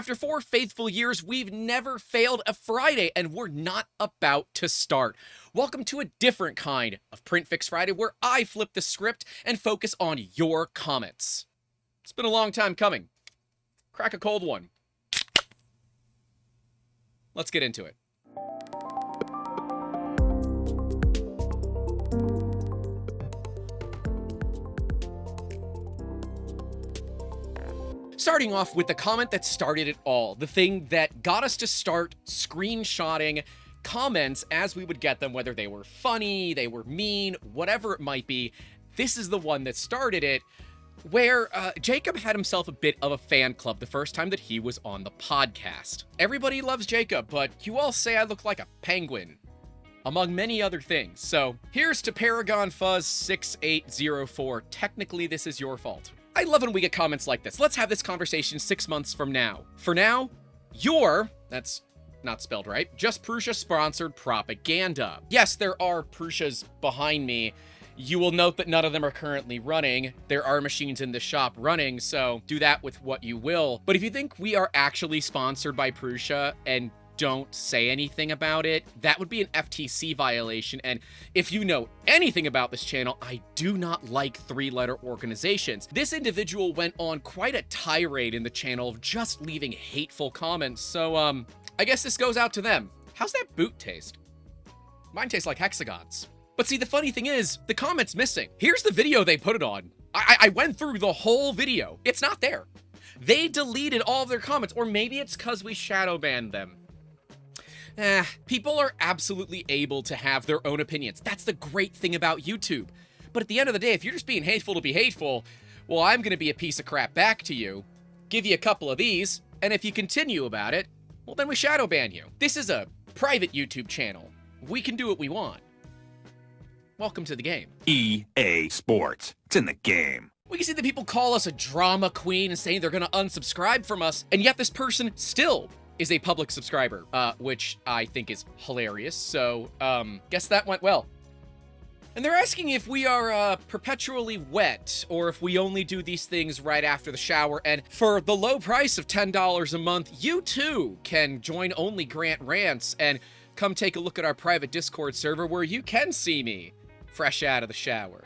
After 4 faithful years, we've never failed a Friday, and we're not about to start. Welcome to a different kind of Print Fix Friday, where I flip the script and focus on your comments. It's been a long time coming. Crack a cold one. Let's get into it. Starting off with the comment that started it all, the thing that got us to start screenshotting comments as we would get them, whether they were funny, they were mean, whatever it might be. This is the one that started it, where Jacob had himself a bit of a fan club the first time that he was on the podcast. Everybody loves Jacob, but you all say I look like a penguin, among many other things. So here's to Paragon Fuzz 6804. Technically, this is your fault. I love when we get comments like this. Let's have this conversation 6 months from now. For now, that's not spelled right, just Prusa sponsored propaganda. Yes, there are Prusas behind me. You will note that none of them are currently running. There are machines in the shop running, so do that with what you will. But if you think we are actually sponsored by Prusa and don't say anything about it, that would be an FTC violation. And if you know anything about this channel, I do not like 3-letter organizations. This individual went on quite a tirade in the channel of just leaving hateful comments. So, I guess this goes out to them. How's that boot taste? Mine tastes like hexagons. But see, the funny thing is, the comment's missing. Here's the video they put it on. I went through the whole video. It's not there. They deleted all of their comments, or maybe it's because we shadow banned them. People are absolutely able to have their own opinions. That's the great thing about YouTube. But at the end of the day, if you're just being hateful to be hateful, well, I'm gonna be a piece of crap back to you, give you a couple of these, and if you continue about it, well, then we shadow ban you. This is a private YouTube channel. We can do what we want. Welcome to the game. EA Sports. It's in the game. We can see that people call us a drama queen and saying they're gonna unsubscribe from us, and yet this person still is a public subscriber, which I think is hilarious. So, guess that went well. And they're asking if we are perpetually wet, or if we only do these things right after the shower. And for the low price of $10 a month, you too can join only Grant Rants and come take a look at our private Discord server where you can see me fresh out of the shower.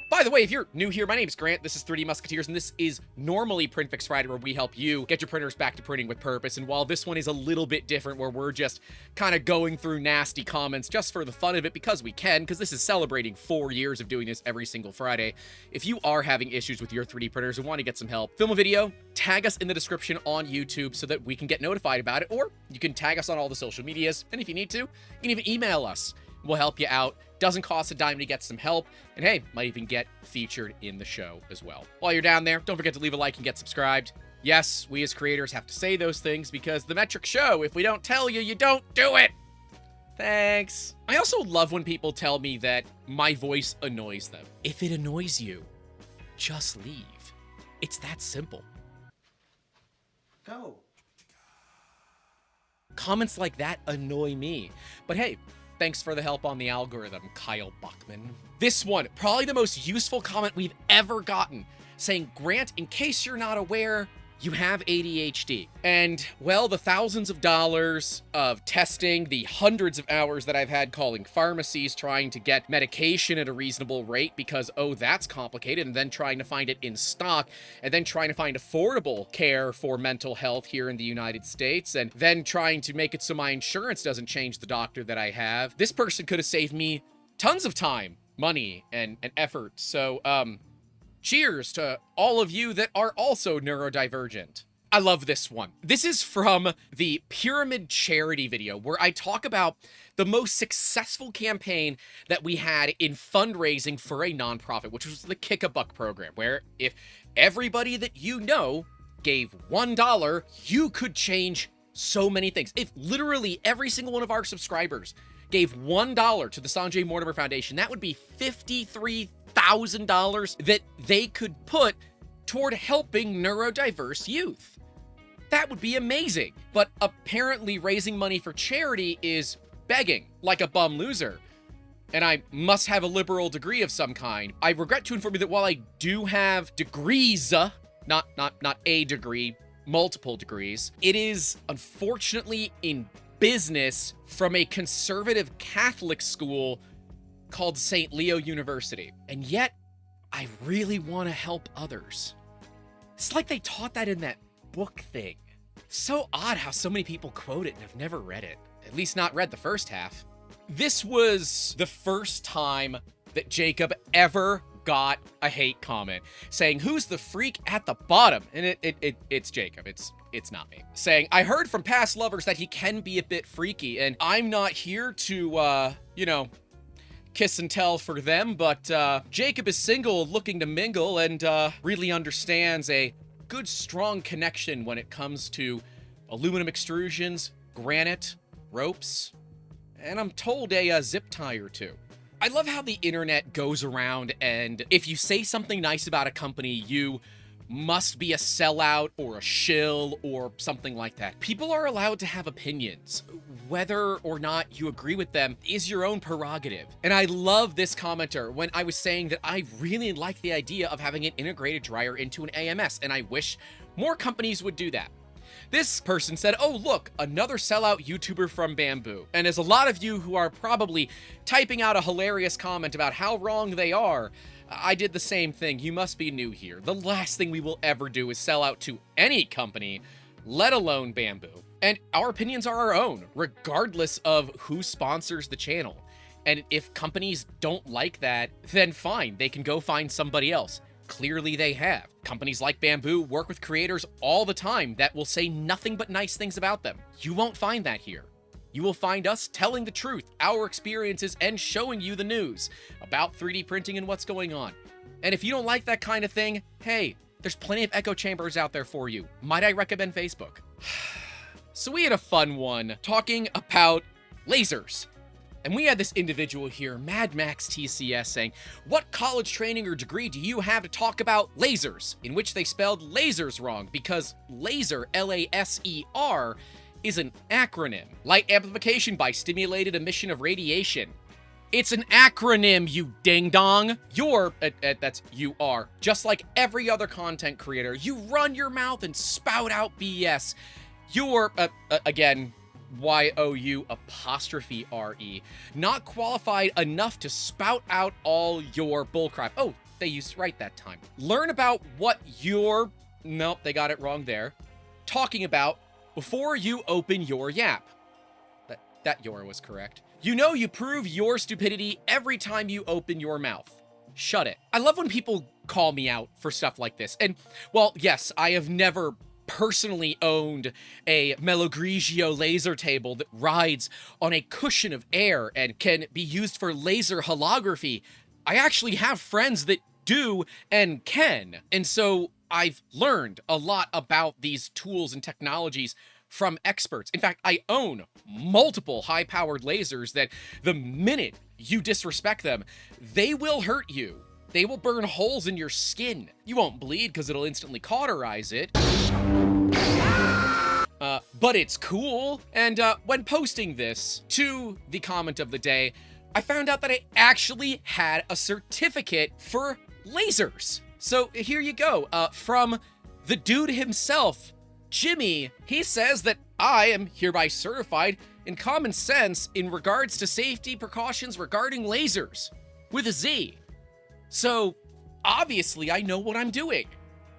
By the way, if you're new here, my name's Grant, this is 3D Musketeers, and this is normally Print Fix Friday, where we help you get your printers back to printing with purpose. And while this one is a little bit different, where we're just kind of going through nasty comments just for the fun of it, because we can, because this is celebrating 4 years of doing this every single Friday. If you are having issues with your 3D printers and want to get some help, film a video, tag us in the description on YouTube so that we can get notified about it, or you can tag us on all the social medias, and if you need to, you can even email us. We'll help you out. Doesn't cost a dime to get some help. And hey, might even get featured in the show as well. While you're down there, don't forget to leave a like and get subscribed. Yes, we as creators have to say those things because the metrics show if we don't tell you, you don't do it. Thanks. I also love when people tell me that my voice annoys them. If it annoys you, just leave. It's that simple. Go. Comments like that annoy me. But hey, thanks for the help on the algorithm, Kyle Buckman. This one, probably the most useful comment we've ever gotten, saying, Grant, in case you're not aware, you have ADHD. And, well, the thousands of dollars of testing, the hundreds of hours that I've had calling pharmacies, trying to get medication at a reasonable rate because, oh, that's complicated, and then trying to find it in stock, and then trying to find affordable care for mental health here in the United States, and then trying to make it so my insurance doesn't change the doctor that I have. This person could have saved me tons of time, money, and effort. So, cheers to all of you that are also neurodivergent. I love this one. This is from the Pyramid Charity video, where I talk about the most successful campaign that we had in fundraising for a nonprofit, which was the Kick a Buck program, where if everybody that you know gave $1, you could change so many things. If literally every single one of our subscribers gave $1 to the Sanjay Mortimer Foundation, that would be $53,000 that they could put toward helping neurodiverse youth. That would be amazing. But apparently raising money for charity is begging, like a bum loser. And I must have a liberal degree of some kind. I regret to inform you that while I do have degrees, not a degree, multiple degrees. It is, unfortunately, in business from a conservative Catholic school called St. Leo University. And yet, I really want to help others. It's like they taught that in that book thing. So odd how so many people quote it and have never read it. At least not read the first half. This was the first time that Jacob ever got a hate comment saying, "Who's the freak at the bottom?" And it's Jacob. It's not me. Saying, "I heard from past lovers that he can be a bit freaky, and I'm not here to, kiss and tell for them, but Jacob is single, looking to mingle, and really understands a good, strong connection when it comes to aluminum extrusions, granite, ropes, and I'm told a zip tie or two." I love how the internet goes around, and if you say something nice about a company, you must be a sellout or a shill or something like that. People are allowed to have opinions. Whether or not you agree with them is your own prerogative. And I love this commenter when I was saying that I really like the idea of having an integrated dryer into an AMS, and I wish more companies would do that. This person said, "Oh, look, another sellout YouTuber from Bambu." And as a lot of you who are probably typing out a hilarious comment about how wrong they are, I did the same thing. You must be new here. The last thing we will ever do is sell out to any company, let alone Bambu. And our opinions are our own, regardless of who sponsors the channel. And if companies don't like that, then fine, they can go find somebody else. Clearly they have. Companies like Bambu work with creators all the time that will say nothing but nice things about them. You won't find that here. You will find us telling the truth, our experiences, and showing you the news about 3D printing and what's going on. And if you don't like that kind of thing, hey, there's plenty of echo chambers out there for you. Might I recommend Facebook? So we had a fun one talking about lasers. And we had this individual here, Mad Max TCS, saying, "What college training or degree do you have to talk about lasers?" In which they spelled lasers wrong, because laser, L-A-S-E-R, is an acronym. Light amplification by stimulated emission of radiation. It's an acronym, you ding-dong. You are. Just like every other content creator, you run your mouth and spout out BS. You're, again, Y-O-U''RE, not qualified enough to spout out all your bullcrap. Oh, they used right that time. Learn about what you're, nope, they got it wrong there, talking about before you open your yap. That your was correct. You know you prove your stupidity every time you open your mouth. Shut it. I love when people call me out for stuff like this. And, well, yes, I have never personally owned a Melogrigio laser table that rides on a cushion of air and can be used for laser holography. I actually have friends that do and can. And so I've learned a lot about these tools and technologies from experts. In fact, I own multiple high-powered lasers that the minute you disrespect them, they will hurt you. They will burn holes in your skin. You won't bleed because it'll instantly cauterize it. But it's cool. And when posting this to the comment of the day, I found out that I actually had a certificate for lasers. So here you go. From the dude himself, Jimmy. He says that I am hereby certified in common sense in regards to safety precautions regarding lasers, with a Z. So obviously I know what I'm doing.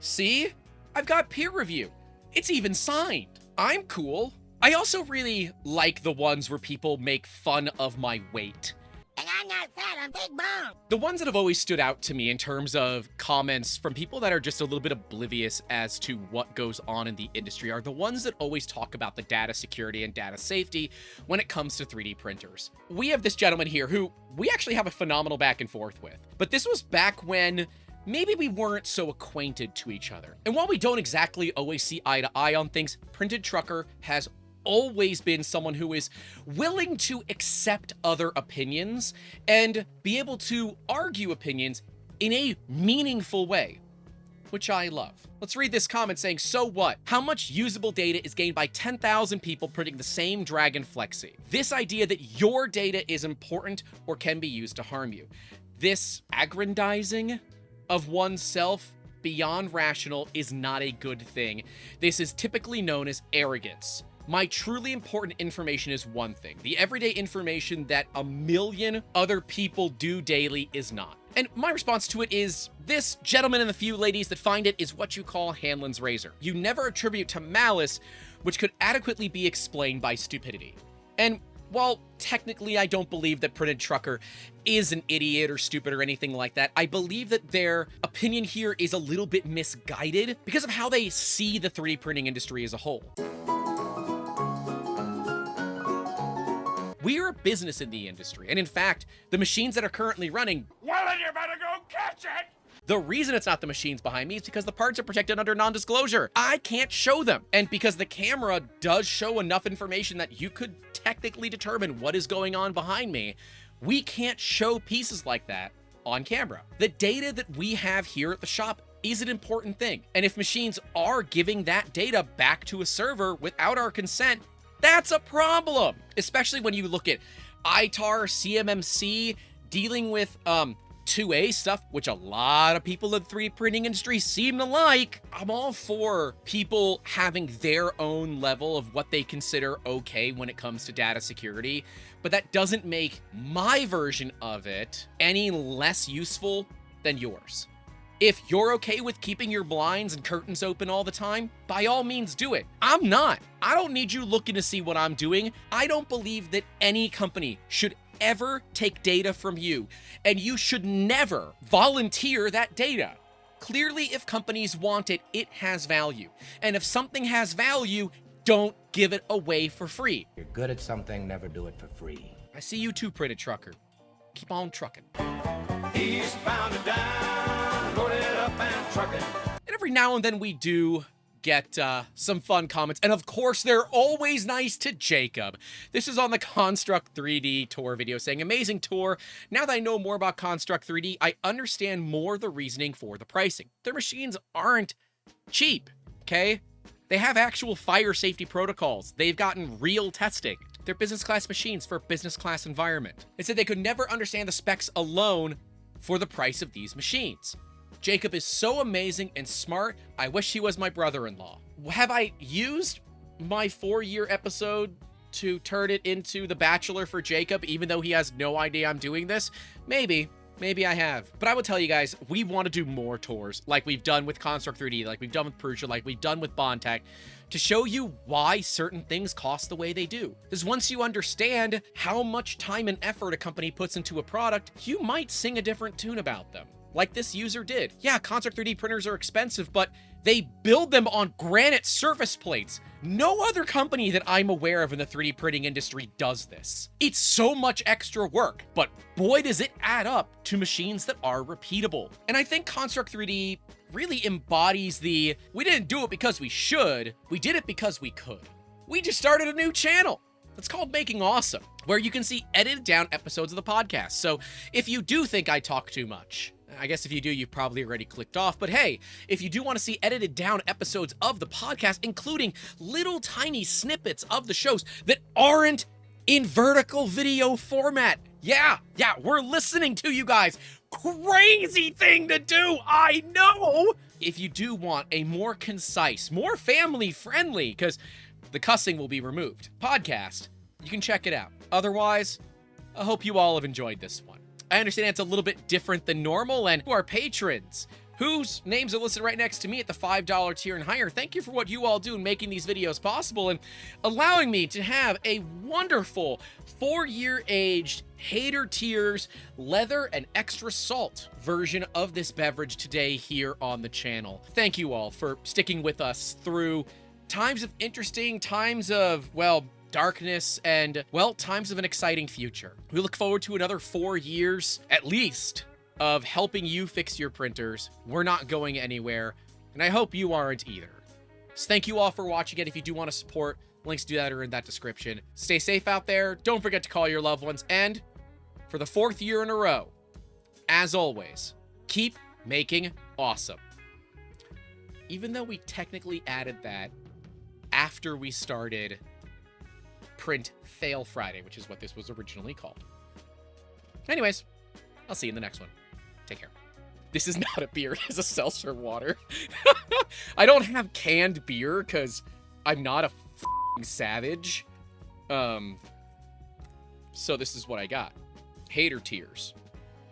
See? I've got peer review. It's even signed. I'm cool. I also really like the ones where people make fun of my weight. And I'm not fat, I'm big bone. The ones that have always stood out to me in terms of comments from people that are just a little bit oblivious as to what goes on in the industry are the ones that always talk about the data security and data safety when it comes to 3D printers. We have this gentleman here who we actually have a phenomenal back and forth with, but this was back when maybe we weren't so acquainted to each other. And while we don't exactly always see eye to eye on things, Printed Trucker has always been someone who is willing to accept other opinions and be able to argue opinions in a meaningful way, which I love. Let's read this comment saying, "So what? How much usable data is gained by 10,000 people printing the same Dragon Flexi? This idea that your data is important or can be used to harm you. This aggrandizing of oneself beyond rational is not a good thing. This is typically known as arrogance. My truly important information is one thing. The everyday information that a million other people do daily is not. And my response to it is, this gentleman and the few ladies that find it is what you call Hanlon's razor. You never attribute to malice, which could adequately be explained by stupidity. And while technically I don't believe that Printed Trucker is an idiot or stupid or anything like that, I believe that their opinion here is a little bit misguided because of how they see the 3D printing industry as a whole. We are a business in the industry, and in fact, the machines that are currently running, Well, then you better go catch it! the reason it's not the machines behind me is because the parts are protected under non-disclosure. I can't show them. And because the camera does show enough information that you could technically determine what is going on behind me, we can't show pieces like that on camera. The data that we have here at the shop is an important thing. And if machines are giving that data back to a server without our consent, that's a problem. Especially when you look at ITAR, CMMC, dealing with 2A stuff, which a lot of people in the 3D printing industry seem to like. I'm all for people having their own level of what they consider okay when it comes to data security, but that doesn't make my version of it any less useful than yours. If you're okay with keeping your blinds and curtains open all the time, by all means do it. I'm not. I don't need you looking to see what I'm doing. I don't believe that any company should ever take data from you, and you should never volunteer that data. Clearly, if companies want it, it has value. And if something has value, don't give it away for free. You're good at something, never do it for free. I see you too, Printed Trucker. Keep on trucking. Eastbound and down, loaded up and trucking. And every now and then we do get some fun comments. And of course, they're always nice to Jacob. This is on the Construct 3D tour video saying, amazing tour. Now that I know more about Construct 3D, I understand more the reasoning for the pricing. Their machines aren't cheap, okay? They have actual fire safety protocols. They've gotten real testing. They're business class machines for a business class environment. They said they could never understand the specs alone for the price of these machines. Jacob is so amazing and smart. I wish he was my brother-in-law. Have I used my 4-year episode to turn it into The Bachelor for Jacob, even though he has no idea I'm doing this? Maybe I have. But I will tell you guys, we want to do more tours like we've done with Construct 3D, like we've done with Prusa, like we've done with Bondtech, to show you why certain things cost the way they do. Because once you understand how much time and effort a company puts into a product, you might sing a different tune about them. Like this user did. Yeah, Construct 3D printers are expensive, but they build them on granite surface plates. No other company that I'm aware of in the 3D printing industry does this. It's so much extra work, but boy does it add up to machines that are repeatable. And I think Construct 3D really embodies the, we didn't do it because we should, we did it because we could. We just started a new channel. It's called Making Awesome, where you can see edited down episodes of the podcast. So if you do think I talk too much, I guess if you do, you've probably already clicked off. But hey, if you do want to see edited down episodes of the podcast, including little tiny snippets of the shows that aren't in vertical video format. Yeah, we're listening to you guys. Crazy thing to do, I know. If you do want a more concise, more family friendly, because the cussing will be removed, podcast, you can check it out. Otherwise, I hope you all have enjoyed this one. I understand it's a little bit different than normal, and to our patrons, whose names are listed right next to me at the $5 tier and higher, thank you for what you all do in making these videos possible and allowing me to have a wonderful 4-year aged Hater Tears leather and extra salt version of this beverage today here on the channel. Thank you all for sticking with us through times of interesting, times of, well, darkness, and, well, times of an exciting future. We look forward to another 4 years, at least, of helping you fix your printers. We're not going anywhere, and I hope you aren't either. So thank you all for watching it. If you do want to support, links to that are in that description. Stay safe out there. Don't forget to call your loved ones. And for the 4th year in a row, as always, keep making awesome. Even though we technically added that after we started PrintFixFriday, which is what this was originally called. Anyways, I'll see you in the next one. Take care. This is not a beer. It's a seltzer water. I don't have canned beer because I'm not a f***ing savage. So this is what I got. Hater tears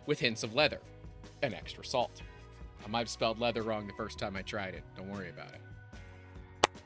with hints of leather and extra salt. I might have spelled leather wrong the first time I tried it. Don't worry about it.